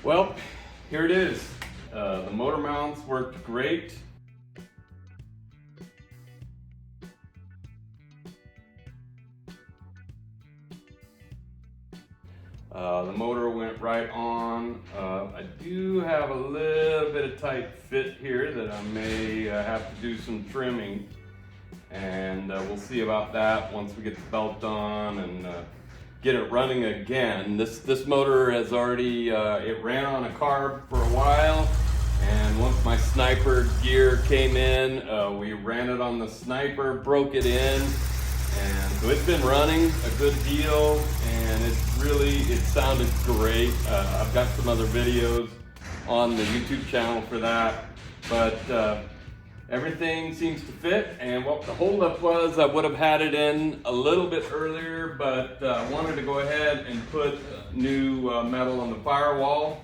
Well, here it is. The motor mounts worked great. The motor went right on. I do have a little bit of tight fit here that I may have to do some trimming, and we'll see about that once we get the belt on and get it running again. This motor has already, it ran on a carb for a while, and once my sniper gear came in, we ran it on the sniper, broke it in, and so it's been running a good deal, and it sounded great. I've got some other videos on the YouTube channel for that, but everything seems to fit. And what the holdup was, I would have had it in a little bit earlier, but I wanted to go ahead and put new metal on the firewall.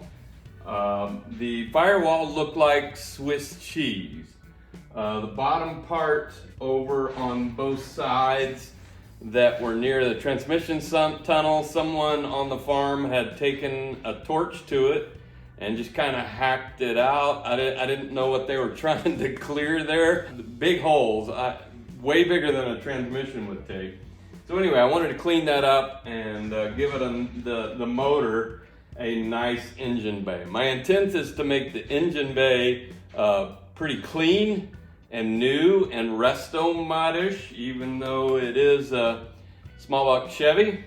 The firewall looked like Swiss cheese. The bottom part over on both sides that were near the transmission tunnel, someone on the farm had taken a torch to it and just kind of hacked it out. I didn't know what they were trying to clear there. Big holes, way bigger than a transmission would take. So anyway, I wanted to clean that up and give it the motor a nice engine bay. My intent is to make the engine bay pretty clean and new and resto modish, even though it is a small block Chevy.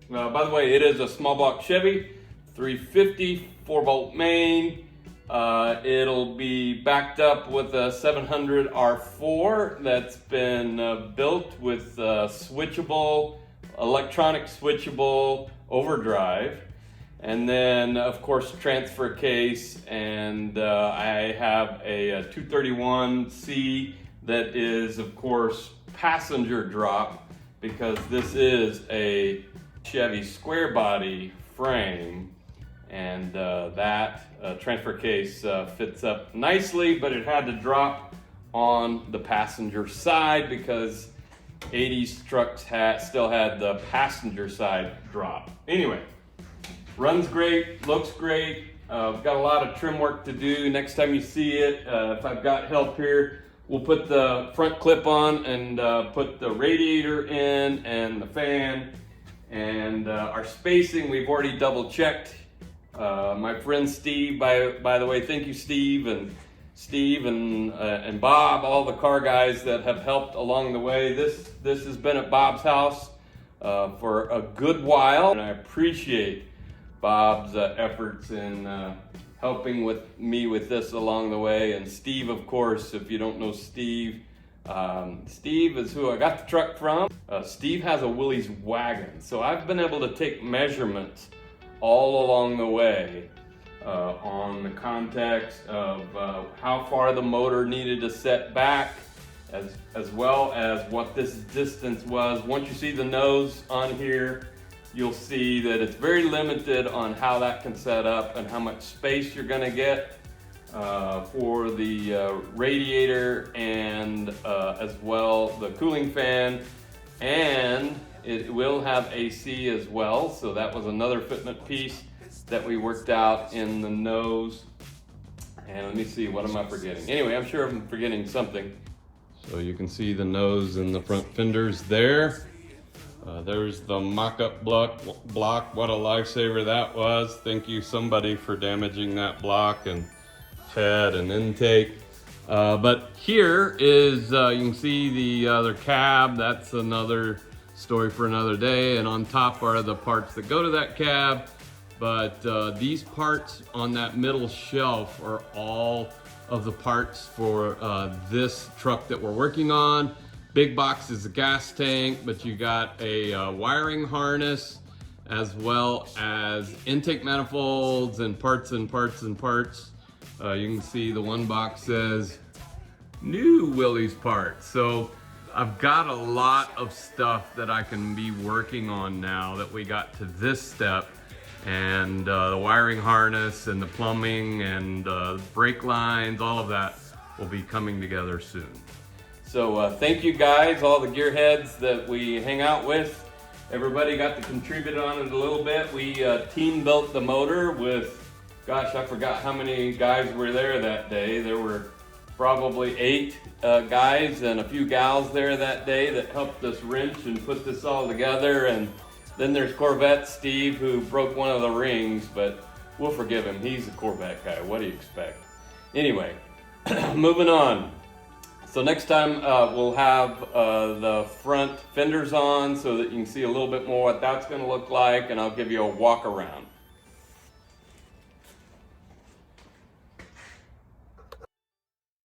By the way, it is a small block Chevy, 350, 4-bolt main. It'll be backed up with a 700 R4 that's been built with electronic switchable overdrive. And then, of course, transfer case, and I have a 231C that is, of course, passenger drop, because this is a Chevy square body frame, and that transfer case fits up nicely, but it had to drop on the passenger side because 80s trucks still had the passenger side drop. Anyway. Runs great, looks great. I've got a lot of trim work to do. Next time you see it, if I've got help here, we'll put the front clip on and put the radiator in and the fan. And our spacing, we've already double checked. My friend Steve, by the way, thank you Steve and Bob, all the car guys that have helped along the way. This has been at Bob's house for a good while, and I appreciate Bob's efforts in helping with me with this along the way. And Steve, of course, if you don't know Steve, Steve is who I got the truck from. Steve has a Willys wagon, so I've been able to take measurements all along the way on the context of how far the motor needed to set back, as well as what this distance was. Once you see the nose on here, you'll see that it's very limited on how that can set up and how much space you're going to get for the radiator and as well the cooling fan, and it will have AC as well. So that was another fitment piece that we worked out in the nose. And let me see, what am I forgetting? Anyway, I'm sure I'm forgetting something. So you can see the nose and the front fenders there. There's the mock-up block. What a lifesaver that was. Thank you somebody for damaging that block and head and intake. But here is, you can see the other cab. That's another story for another day. And on top are the parts that go to that cab. But these parts on that middle shelf are all of the parts for this truck that we're working on. Big box is a gas tank, but you got a wiring harness, as well as intake manifolds and parts and parts and parts. You can see the one box says new Willys parts. So I've got a lot of stuff that I can be working on now that we got to this step. And the wiring harness and the plumbing and brake lines, all of that will be coming together soon. So thank you guys, all the gearheads that we hang out with. Everybody got to contribute on it a little bit. We team built the motor with gosh, I forgot how many guys were there that day. There were probably 8 guys and a few gals there that day that helped us wrench and put this all together. And then there's Corvette Steve, who broke one of the rings, but we'll forgive him. He's a Corvette guy. What do you expect? Anyway, moving on. So next time we'll have the front fenders on so that you can see a little bit more what that's going to look like, and I'll give you a walk around.